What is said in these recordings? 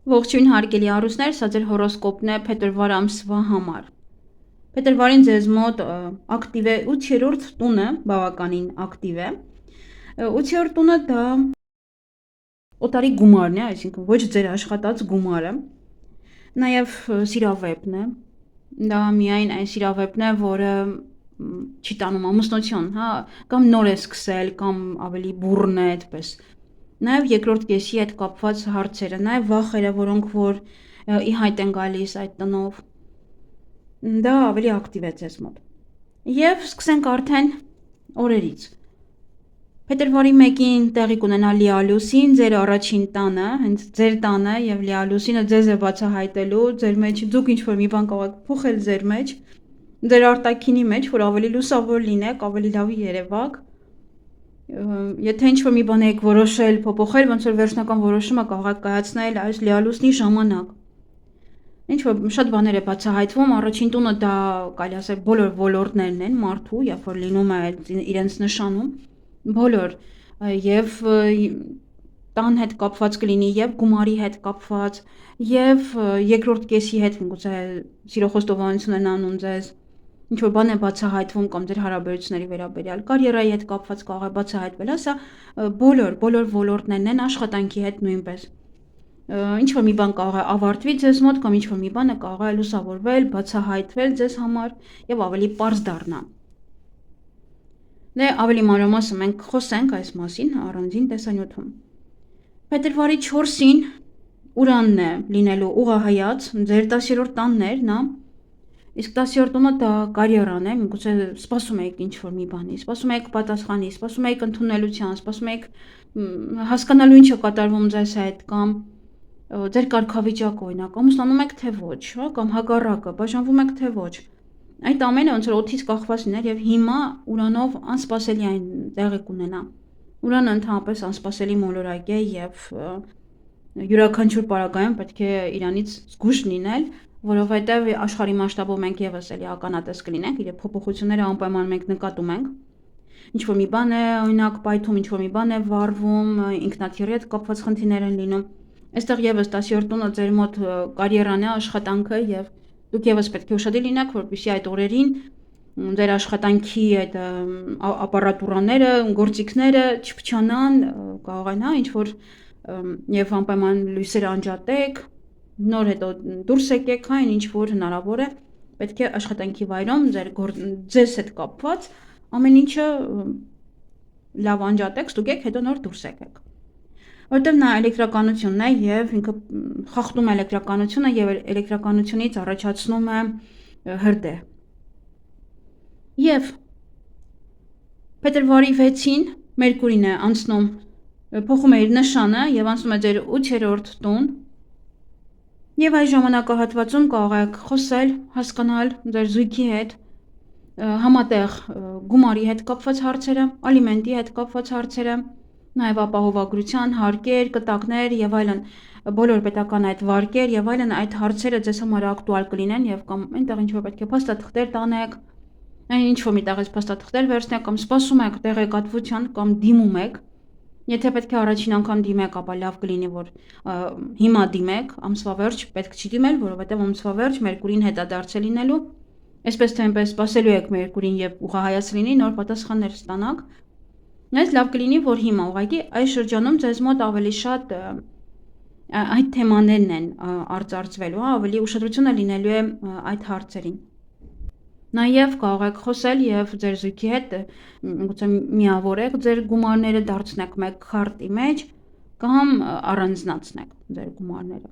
Ողջույն հարգելի առուսներ, սա ձեր հորոսկոպն է փետրվար ամսվա համար։ Փետրվարին ձեզ մոտ ակտիվ է 8-րդ տունը, բավականին ակտիվ է։ 8-րդ տունը դա օտարի գումարն է, այսինքն ոչ ձեր աշխատած գումարը։ Նաև սիրավեպն է։ Դա միայն այն սիրավեպն է, որը չի տանում ամուսնություն, հա, կամ նոր է սկսել, կամ ավելի բուռն է այդպես։ Նաև երկրորդ կեսի հետ կապված հարցերը, նաև վախերը, որոնք որ ի հայտ են գալիս այդ տնով, դա ավելի ակտիվ է ձեզ մոտ։ Եվ սկսենք արդեն օրերից։ Փետրվարի 1-ին տեղի կունենա լիալուսին ձեր առաջին տանը, հենց ձեր տանը, եւ լիալուսինը ձեզ է բացահայտելու, ձեր մեջ դուք ինչ-որ մի բան կարող եք փոխել ձեր մեջ, ձեր արտաքինի մեջ, որ ավելի լուսավոր լինեք, ավելի լավ երևաք։ Եթե ինչ-որ մի բան եք որոշել փոփոխել, ոնց որ վերջնական որոշումը կարող եք կայացնել այս լիալուսնի ժամանակ։ Ինչ-որ շատ բաներ է բացահայտվում, առաջին տունը դա կարելի ասել բոլոր ոլորտներն են մարդու, երբ որ լինում է իրենց նշանում, բոլոր եւ տան հետ կապված կլինի եւ գումարի հետ կապված եւ երկրորդ կեսի հետ գուցե սիրո խոստովանություն են անում ձեզ, ինչ-որ բան է բացահայտվում կամ ձեր հարաբերությունների վերաբերյալ, կարիերայի հետ կապված կարող է բացահայտվել, սա բոլոր ոլորտներն են, աշխատանքի հետ նույնպես։ Ինչ-որ մի բան կարող է ավարտվի ձեզ մոտ կամ ինչ-որ մի բանը կարող է լուսավորվել, բացահայտվել ձեզ համար եւ ավելի պարզ դառնա։ Դե ավելի մանրամասն մենք խոսենք այս մասին առանձին տեսանյութում։ Փետրվարի 4-ին Ուրանն է լինելու ուղղահայաց, ձեր 10-րդ տանն էր նա, իսկ 10-րդ տունը դա կարիերան է, միգուցե սպասում եք ինչ-որ մի բանի, սպասում եք պատասխանի, սպասում եք ընդունելության, սպասում եք հասկանալու ինչ է կատարվում ձեզ հետ կամ ձեր կարգավիճակը օրինակ, ամուսնանում եք թե ոչ, հա, կամ հակառակը, բաժանվում եք թե ոչ։ Այդ ամենը ոնց որ օդից կախված լիներ եւ հիմա Ուրանով անսպասելի այն տեղի կունենա։Ուրանը ընդհանրապես անսպասելի մոլորակ է եւ յուրաքանչյուր պարագայում պետք է իրանից զգույշ լինել, որովհետեւ աշխարհի մասշտաբով մենք եւս էլի ականատես կլինենք, իր փոփոխությունները անպայման մենք նկատում ենք։ Ինչ-որ մի բան է օրինակ պայթում, ինչ-որ մի բան է վառվում, ինքնաթիռի հետ կապված խնդիրներ են լինում։ Այստեղ եւս 10-րդ տունը ձեր մոտ կարիերան է, աշխատանքը եւ դուք եւս պետք է ուշադիր լինեք, որպեսզի այդ օրերին ձեր աշխատանքի այդ ապարատուրաները, գործիքները չփչանան, կարող են, հա, ինչ որ եւ անպայման լույսերը անջատեք, նոր հետո դուրս եկեք, հա, ինչ որ հնարավոր է, պետք է աշխատանքի վայրում ձեզ հետ կապված ամեն ինչը լավ անջատեք, ստուգեք, հետո նոր դուրս եկեք։ Որտեղ նա էլեկտրականությունն է եւ ինքը խախտում է էլեկտրականությունը եւ էլեկտրականությունից առաջացնում է հրդեհ։ Եվ փետրվարի 6-ին Մերկուրին է անցնում, փոխում է իր նշանը եւ անցնում է ձեր 8-րդ տուն։ Եվ այս ժամանակահատվածում կարող եք խոսել, հասկանալ ձեր զույգի հետ, համատեղ գումարի հետ կապված հարցերը, ալիմենտի հետ կապված հարցերը, նաև ապահովագրության հարկեր, կտակներ եւ այլն, բոլոր պետական այդ վարկեր եւ այլն այդ հարցերը ձեզ համար ակտուալ կլինեն եւ կամ այնտեղ ինչ որ պետք է փաստաթղթեր տանեք, ինչ որ միտեղից փաստաթղթեր վերցնեք կամ սպասում եք տեղեկատվության կամ դիմում եք։ Եթե պետք է առաջին անգամ դիմեք, ապա լավ կլինի, որ հիմա դիմեք, ամսվա վերջ պետք չի դիմել, որովհետև ամսվա վերջ Մերկուրին հետադարձ է լինելու, այսպես թե այնպես սպասելու եք Մերկուրին եւ ուղղահայաց լինի, նոր պատասխաններ ստանաք։ Այս լավ կլինի, որ հիմա ուղղակի այս շրջանում ձեզ մոտ ավելի շատ այդ թեմաներն են արծարծվելու, հա, ավելի ուշադրությունը լինելու է այդ հարցերին։ Նաև կարող եք խոսել եւ ձեր զույգի հետ գուցե միավորեք ձեր գումարները, դարձնեք մեկ քարտի մեջ կամ առանձնացնեք ձեր գումարները։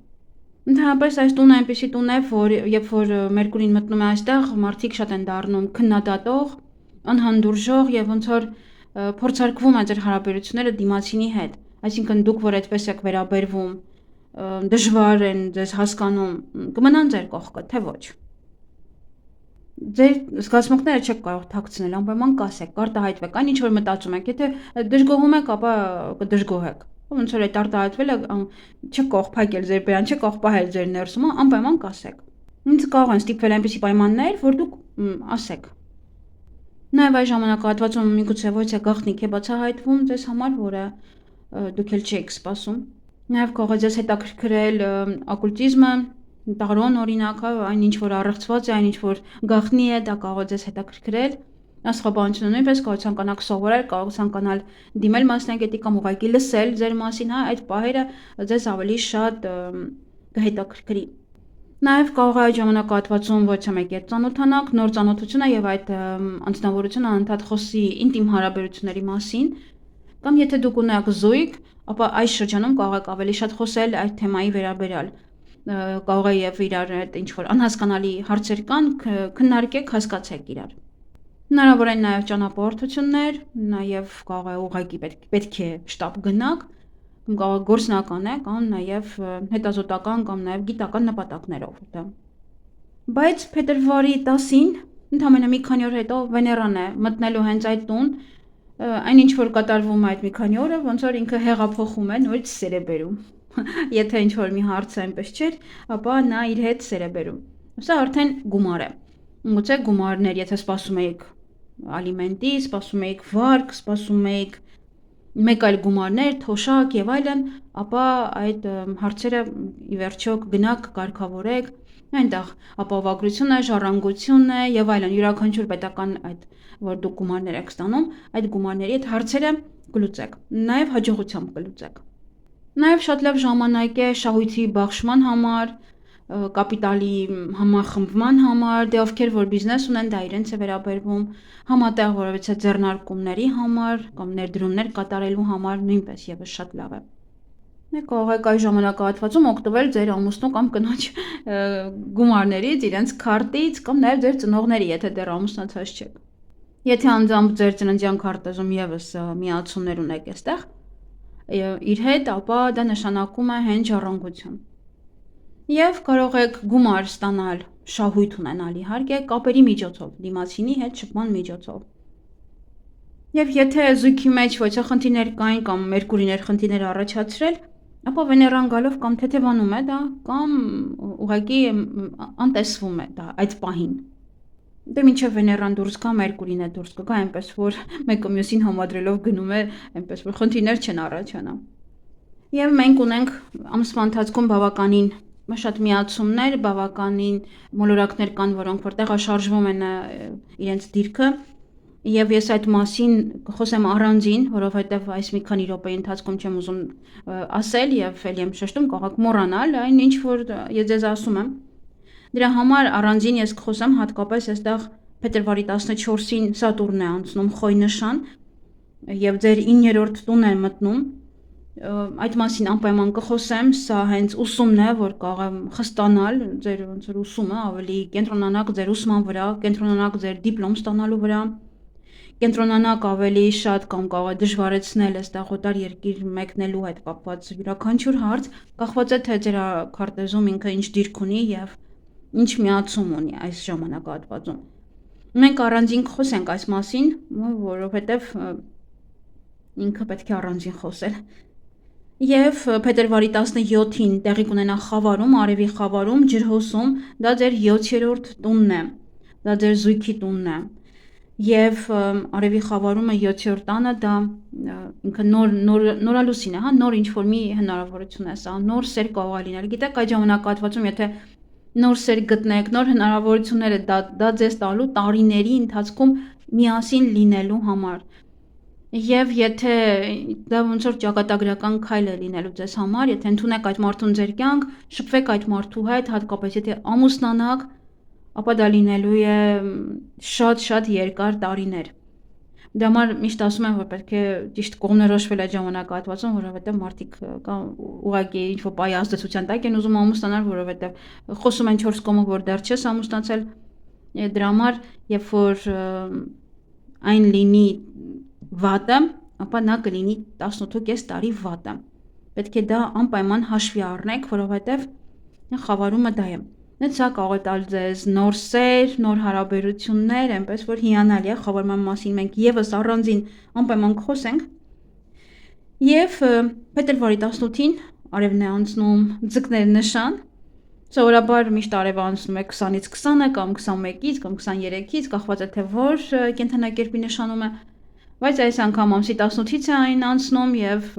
Ընդհանրապես այս տունը այնպեսի տուն է, որ երբ որ Մերկուրին մտնում է այստեղ, մարդիկ շատ են դառնում քննադատող, անհանդուրժող եւ ոնց որ փորձարկվում է ձեր հարաբերությունները դիմացինի հետ, այսինքն դուք որ այդպես եք վերաբերվում, դժվար են ձեզ հասկանում, կմնան ձեր կողքը, թե ոչ։ Ձեր զգացմունքները չեք կարող թաքցնել, անպայման կասեք, կարտահայտվեք, այն ինչ որ մտածում եք, եթե դժգոհում եք, ապա կդժգոհեք։ Ոնց որ այդ արտահայտվելը չեք կարող փակել ձեր բերան, չեք կարող պահել ձեր ներսում, անպայման կասեք։ Ինձ կարող են ստիպվել այնպիսի պայմաններ, որ դուք ասեք։ Նաև այս ժամանակահատվածում միգուցե ոչ է գաղտնիք է բացահայտվում ձեզ համար, որը դուք էլ չեք սպասում։ Նաև կարող է ձեզ հետաքրքրել օկուլտիզմը, տարոն օրինակ, այն ինչ որ առեղծված է, այն ինչ որ գաղտնի է, դա կարող է ձեզ հետաքրքրել։ Աստղաբանությունը նույնպես կարող ցանկանալ սովորել, կարող ցանկանալ դիմել մասնագետի կամ ուղղակի լսել ձեր մասին, այդ պահերը ձեզ ավելի շատ կհետաքրքրի։ Նաև կարող է այդ ժամանակահատվածում ոչ թե մեկ երբ ծանոթանաք, նոր ծանոթությունը եւ այդ անձնավորությունը անընդհատ խոսի ինտիմ հարաբերությունների մասին, կամ եթե դուք ունեք զույգ, ապա այս շրջանում կարող եք ավելի շատ խոսել այդ թեմայի վերաբերյալ։ Կարող է եւ իրար հետ ինչ որ անհասկանալի հարցեր կան, քննարկեք, հասկացեք իրար։ Հնարավոր են նաև ճանապարհորդություններ, նաև կարող է ուղղակի պետք է շտապ գնաք, կարող է գործնական է կամ նաև հետազոտական կամ նաև գիտական նպատակներով դա։ Բայց փետրվարի 10-ին, ընդամենը մի քանի օր հետո Վեներան է մտնելու հենց այդ տուն, այն ինչ որ կատարվում է այդ մի քանի օրը, ոնց որ ինքը հեղափոխում է, նորից սեր է բերում։ Եթե ինչ որ մի հարց այնպես չէր, ապա նա իր հետ սեր է բերում։ Սա արդեն գումար է։ Գուցե գումարներ, եթե սպասում եք ալիմենտի, սպասում եք վարկ, սպասում եք մեկ այլ գումարներ, թոշակ եւ այլն, ապա այդ հարցերը ի վերջո գնաք կարգավորեք, այնտեղ ապահովագրություն է, ժառանգություն է եւ այլն, յուրաքանչյուր պետական այդ որ դուք գումարներ եք ստանում, այդ գումարների այդ հարցերը կլուծեք, նաեւ հաջողությամբ կլուծեք։ Նաև շատ լավ ժամանակ է շահույթի բաշխման համար, կապիտալի համախմբման համար, դե ովքեր որ բիզնես ունեն, դա իրենց է վերաբերվում, համատեղ որևիցե ձեռնարկումների համար կամ ներդրումներ կատարելու համար նույնպես եւս շատ լավ է։ Կարող եք այս ժամանակահատվածում օգտվել ձեր ամուսնու կամ կնոջ գումարներից, իրենց քարտից կամ նաև ձեր ծնողների, եթե դեռ ամուսնացած չեք։ Եթե անձամբ ձեր ծննդյան քարտեզում եւս միացումներ ունեք այստեղ, իր հետ, ապա դա նշանակում է հենց ժառանգություն։ Եվ կարող եք գումար ստանալ, շահույթ ունենալ իհարկե կապերի միջոցով, դիմացինի հետ շփման միջոցով։ Եվ եթե զույգի մեջ ոչ խնդիրներ կային կամ Մերկուրիներ խնդիրներ առաջացրել, ապա Վեներան գալով կամ թեթևանում է դա, կամ ուղղակի անտեսվում է դա այդ պահին։ Դե մինչև Վեներան դուրս գա, Մերկուրին է դուրս կգա, այնպես որ մեկը մյուսին համադրելով գնում է, այնպես որ խնդիրներ չեն առաջանա։ Եվ մենք ունենք ամսվա ընթացքում բավականին շատ միացումներ, բավականին մոլորակներ կան, որոնք որ տեղաշարժվում են իրենց դիրքը, եւ ես այդ մասին կխոսեմ առանձին, որովհետեւ այս մի քանի րոպեի ընթացքում չեմ ուզում ասել եւ ելի եմ շեշտում, կարող եք մոռանալ այն ինչ որ ես ձեզ ասում եմ։ Դրա համար առանձին ես կխոսեմ հատկապես այստեղ փետրվարի 14-ին Սատուրնն է անցնում Խոյ նշան եւ ձեր 9-րդ տուն է մտնում։ Այդ մասին անպայման կխոսեմ, սա հենց ուսումն է, որ կարող եմ խստանալ ձեր ոնց որ ուսումը, ավելի կենտրոնանաք ձեր ուսման վրա, կենտրոնանաք ձեր դիպլոմ ստանալու վրա, կենտրոնանաք ավելի շատ կամ կարող է դժվարեցնել այստեղ օտար երկիր մեկնելու հետ կապված յուրաքանչյուր հարց, կախված է թե ձեր քարտեզում ինքը ինչ դիրք ունի եւ ինչ միացում ունի այս ժամանակահատվածում։ Մենք առանձին խոսենք այս մասին, որովհետև ինքը պետք է առանձին խոսել։ Եվ փետրվարի 17-ին տեղի կունենա Խավարում, Արևի Խավարում, ջրհոսում, դա ձեր 7-րդ տունն է, դա ձեր զույգի տունն է։ Եվ Արևի Խավարումը 7-րդ տանը դա ինքը նորալուսին է, հա, նոր ինչ-որ մի հնարավորություն է սա, նոր սեր կարող է լինել։ Գիտեք, այդ ժամանակահատվածում եթե նոր սեր գտնեք, նոր հնարավորություններ է դա ձեզ տալու տարիների ընթացքում միասին լինելու համար։ Եվ եթե դա ոնց որ ճակատագրական քայլ է լինելու ձեզ համար, եթե ընդունեք այդ մարդուն ձեր կյանք, շփվեք այդ մարդու հետ, հատկապես եթե ամուսնանաք, ապա դա լինելու է շատ երկար տարիներ։ Դրա համար միշտ ասում եմ, որ պետք է ճիշտ կողմնորոշվել այդ ժամանակահատվածում, որովհետև մարդիկ կամ ուղղակի ինչ-որ պայ ազդեցության տակ են ուզում ամուսնանալ, որովհետև խոսում են 4 կողմով, որ դեռ չես ամուսնացել։ Դրա համար, երբ որ այն լինի վատը, ապա նա կլինի 18.5 տարի վատը։ Պետք է դա անպայման հաշվի առնեք, որովհետև խավարումը դա է։ Սա կարող է տալ ձեզ նոր սեր, նոր հարաբերություններ, այնպես որ հիանալի է, խավարման մասին մենք եւս առանձին անպայման կխոսենք։ Եվ փետրվարի 18-ին արևն է անցնում ձկներ նշան։ Սովորաբար միշտ արևը անցնում է 20-ից 20-ը կամ 21-ից կամ 23-ից, կախված է թե որ կենթանակերպի նշանում է, բայց այս անգամ ամսի 18-ից է այն անցնում եւ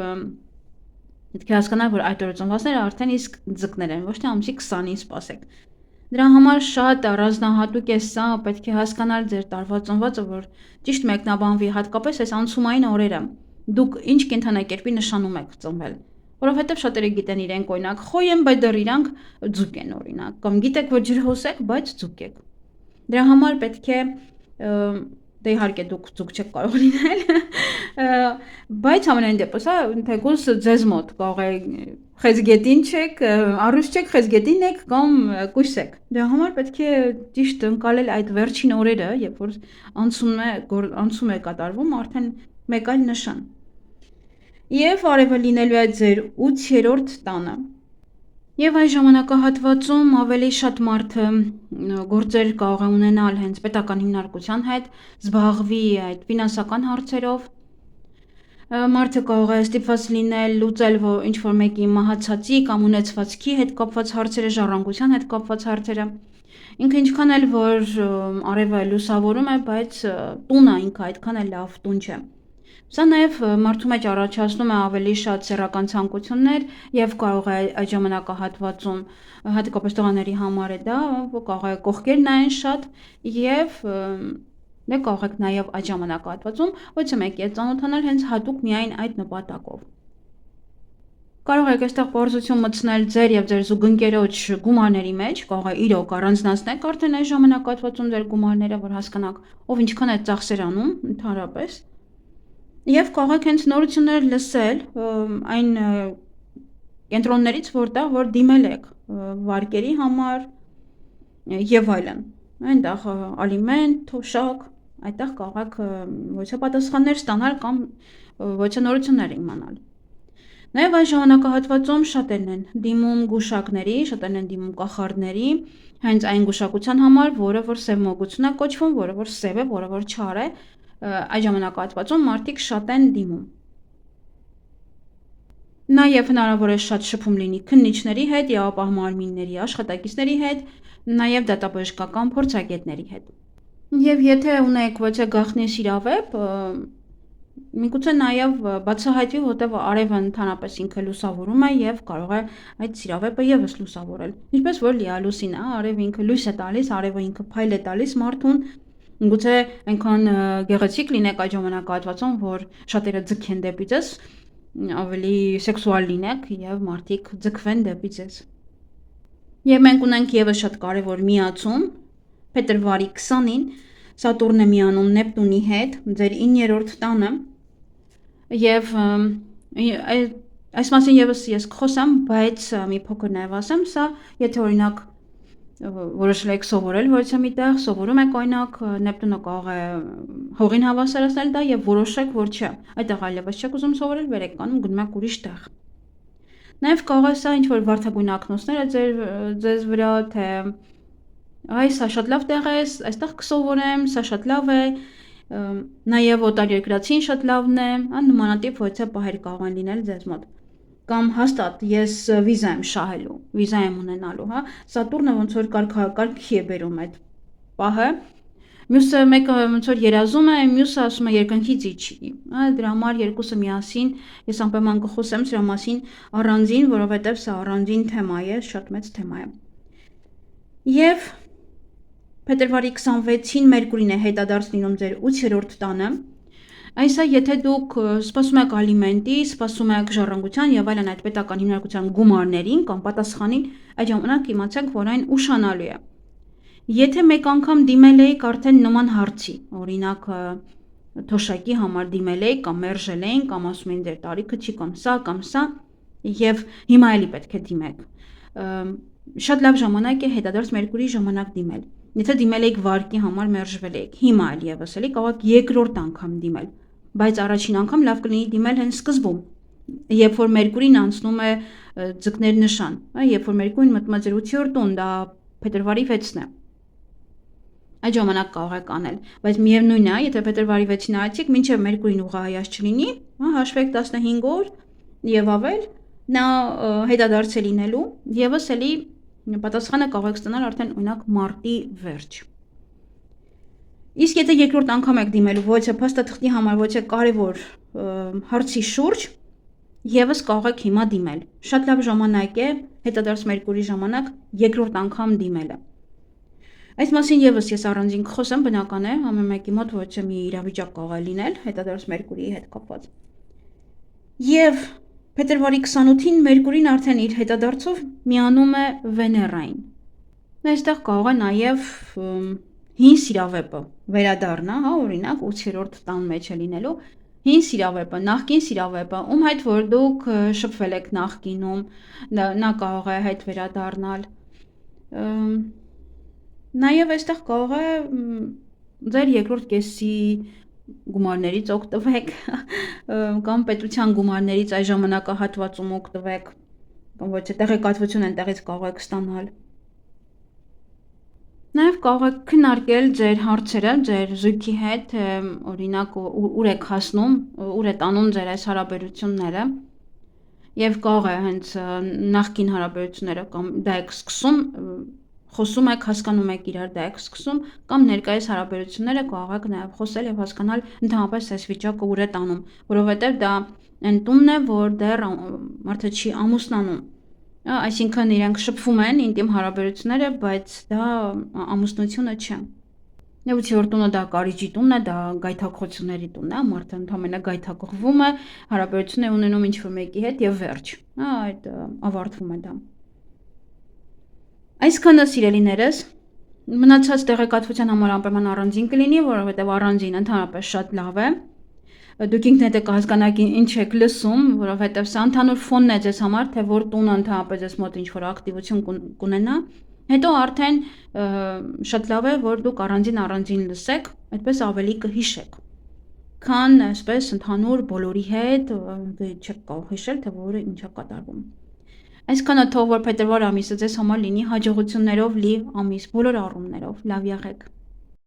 Պետք է հասկանալ, որ այդ օրը ծնվածները արդեն իսկ ձկներ են, ոչ թե ամսի 20-ին սպասեք։ Դրա համար շատ առանձնահատուկ է սա, պետք է հասկանալ ձեր տարվա ծնվածը, որ ճիշտ մեկնաբանվի, հատկապես այս անցումային օրերը։ Դուք ինչ կենդանակերպի նշանում եք ծնվել։ Որովհետև շատերը գիտեն իրենք օրինակ խոյ են, բայց դեռ իրանք ձուկ են օրինակ, կամ գիտեք, որ ջրհոս եք, բայց ձուկ եք։ Դրա համար պետք է դե իհարկե դուք ձուկ չեք կարող լինել, բայց ամենայն դեպս, թեկուզ ձեզ մոտ կարող է խեցգետին չեք, առյուծ չեք, խեցգետին եք կամ կույս եք։ Դրա համար պետք է ճիշտ ընկալել այդ վերջին օրերը, երբ որ անցում է կատարվում, արդեն մեկ այլ նշան։ Եվ արևը լինելու է ձեր 8-րդ տանը։ Եվ այս ժամանակահատվածում ավելի շատ մարդը գործեր կարող է ունենալ հենց պետական հիմնարկության հետ, զբաղվի այդ ֆինանսական հարցերով։ Մարդը կարող է ստիպված լինել լուծել ինչ-որ մեկի մահացածի կամ ունեցվածքի հետ կապված հարցերը, ժառանգության հետ կապված հարցերը։ Ինքը ինչքան էլ որ արևը լուսավորում է, բայց տունը ինքը այդքան էլ լավ տուն չէ։ Սա նաև մարդու մեջ առաջացնում է ավելի շատ սեռական ցանկություններ եւ կարող է այդ ժամանակահատվածում հատկապես տղաների համար է դա կարող է կողքեր նայեն շատ եւ դե կարող եք նաեւ այդ ժամանակահատվածում ոչ մեկի հետ ծանոթանալ հենց հատուկ միայն այդ նպատակով։ Կարող եք այստեղ պարզություն մտցնել ձեր եւ ձեր զուգընկերոջ գումարների մեջ, կարող է իրոք առանձնացնեք արդեն այս ժամանակահատվածում ձեր գումարները, որ հասկանաք ով ինչքան է ծախսեր անում ընդհանրապես։ Եվ կարող եք հենց նորություններ լսել այն կենտրոններից, որ դիմել եք վարկերի համար եւ այլն։ Այնտեղ ալիմենտ, թոշակ, այդտեղ կարող եք ոչ թե պատասխաններ ստանալ կամ ոչ թե նորություններ իմանալ։ Նաեւ այս ժամանակահատվածում շատերն են դիմում գուշակների, շատերն են դիմում կախարդների, հենց այն գուշակության համար, որը որ սև մոգություն է կոչվում, որը որ սև է, որը որ չար է, այդ ժամանակահատվածում մարդիկ շատ են դիմում։ Նաև հնարավոր է շատ շփում լինի քննիչների հետ, իրավապահ մարմինների աշխատակիցների հետ, նաև դատաբժշկական փորձագետների հետ։ Եվ եթե ունեք ոչ թե գաղտնի սիրավեպ, միգուցե նաև բացահայտվի, որտեղ արևը ընդհանրապես ինքը լուսավորում է եւ կարող է այդ սիրավեպը եւս լուսավորել։ Ինչպես որ լիալուսին է, արևը ինքը լույս է տալիս, արևը ինքը փայլ է տալիս մարդուն։ Գուցե այնքան գեղեցիկ լինեք այդ ժամանակահատվածում, որ շատերը ձգեն դեպի ձեզ, ավելի սեքսուալ լինեք եւ մարդիկ ձգվեն դեպի ձեզ։ Եվ մենք ունենք եւս շատ կարեւոր միացում, փետրվարի 20-ին Սատուրնը միանում Նեպտունի հետ, ձեր 9-րդ տանը, եւ այս մասին եւս ես կխոսեմ, բայց մի փոքր նաեւ ասեմ, սա եթե օրինակ որոշել եք սովորել ոչ մի տեղ, սովորում եք օրինակ Նեպտունը կարող է հողին հավասարացնել դա եւ որոշեք, որ չէ, այդտեղ այլևս չեք ուզում սովորել, վեր եք կանում, գնում եք ուրիշ տեղ։ Նաեւ կարող է սա ինչ որ վարդագույն ակնոցները ձեզ վրա, թե այ սա շատ լավ տեղ է, այստեղ կսովորեմ, սա շատ լավ է, նաեւ օտարերկրացին շատ լավն է, նմանատիպ ոչ թե պահեր կարող են լինել ձեզ մոտ։ Կամ հաստատ ես վիզա եմ շահելու, վիզա եմ ունենալու, հա, Սատուրնը ոնց որ կարգի է բերում այդ պահը, մյուսը մեկը ոնց որ երազում է, մյուսը ասում է երկնքից իջի, հա, դրա համար երկուսը միասին, ես անպայման կխոսեմ սրա մասին առանձին, որովհետև սա առանձին թեմա է, շատ մեծ թեմա է։ Եվ փետրվարի 26-ին Մերկուրին է հետադարձ լինում ձեր 8-րդ տանը։ Այսա եթե դուք սպասում եք ալիմենտի, սպասում եք ժառանգության եւ այլն այդ պետական հիմնարկության գումարներին կամ պատասխանին, այդ ժամանակ իմացեք, որ այն ուշանալու է։ Եթե մեկ անգամ դիմել եք արդեն նման հարցի, օրինակ թոշակի համար դիմել եք կամ մերժել եք կամ ասում են դեր տարիքը չի կամ սա եւ հիմա էլի պետք է դիմեք։ Շատ լավ ժամանակ է հետադարձ Մերկուրի ժամանակ դիմել։ Եթե դիմել եք վարկի համար մերժվել եք, հիմա էլ եւս էլի կարող եք երկրորդ անգամ դիմել, բայց առաջին անգամ լավ կլինի դիմել հենց սկզբում, երբ որ Մերկուրին անցնում է ձկներ նշան, երբ որ Մերկուրին մտնում է ձեր 8-րդ տուն, դա փետրվարի 6-ն է։ Այդ ժամանակ կարող եք անել, բայց միևնույն է, եթե փետրվարի 6-ին այցեք, մինչև Մերկուրին ուղղահայաց չլինի, հաշվեք 15 օր եւ ավել, նա հետադարձ է լինելու, եւս էլի պատասխանը կարող եք ստանալ արդեն օրինակ մարտի վերջ։ Իսկ եթե երկրորդ անգամ եք դիմելու ոչ թե փաստաթղթի համար, ոչ թե կարևոր հարցի շուրջ, Եվս կարող եք հիմա դիմել։ Շատ լավ ժամանակ է հետադարձ Մերկուրի ժամանակ երկրորդ անգամ դիմելը։ Այս մասին եւս ես առանձին կխոսեմ, բնական է, ամեն մեկի մոտ ոչ մի իրավիճակ կարող է լինել հետադարձ Մերկուրիի հետ կապված։ Եվ փետրվարի 28-ին Մերկուրին արդեն իր հետադարձով միանում է Վեներային։ Այստեղ կարող է նաև հին սիրավեպը վերադառնա, հա, օրինակ 8-րդ տան մեջ է լինելու հին սիրավեպը, նախկին սիրավեպը, ում հետ որ դուք շփվել եք նախկինում, նա կարող է հետ վերադառնալ։ Նաև այստեղ կարող է ձեր երկրորդ կեսի գումարներից օգտվեք կամ պետության գումարներից այս ժամանակահատվածում օգտվեք, կամ ոչ թե տեղեկատվություն այնտեղից կարող եք ստանալ։ Նաև կարող եք քննարկել ձեր հարցերը ձեր զույգի հետ, օրինակ ուր եք հասնում, ուր է տանում ձեր այս հարաբերությունները, եւ կարող է հենց նախկին հարաբերությունները կամ դա եք սկսում, խոսում եք, հասկանում եք իրար, դա եք սկսում, կամ ներկայիս հարաբերությունները կարող եք նաև խոսել եւ հասկանալ ընդհանրապես այս վիճակը ուր է տանում, որովհետեւ դա այն տունն է, որ դեռ մարդը չի ամուսնանում։ Այսինքն իրենք շփվում են ինտիմ հարաբերությունները, բայց դա ամուսնությունը չէ։ Եվ 8-րդ տունը դա կարիճի տունն է, դա գայթակղությունների տունն է, մարդը ընդհանրապես գայթակղվում է, հարաբերություն է ունենում ինչ-որ մեկի հետ եւ վերջ։ Այդ ավարտվում է դա։ Այսքանը սիրելիներս, մնացած տեղեկատվության համար անպայման առանձին կլինի, որովհետեւ առանձին ընդհանրապես շատ լավ է։ Դուք ինքներդ եք հասկանաք ինչ եք լսում, որովհետև սա ընդհանուր ֆոնն է ձեզ համար, թե որ տունը ընդհանրապես ձեզ մոտ ինչ-որ ակտիվություն կունենա, հետո արդեն շատ լավ է, որ դուք առանձին լսեք, այդպես ավելի կհիշեք, քան այսպես ընդհանուր բոլորի հետ չեք կարող հիշել, թե որը ինչ է կատարվում։ Այսքանը թող որ փետրվար ամիսը ձեզ համար լինի հաջողություններով լի ամիս բոլոր առումներով, լավ եղեք։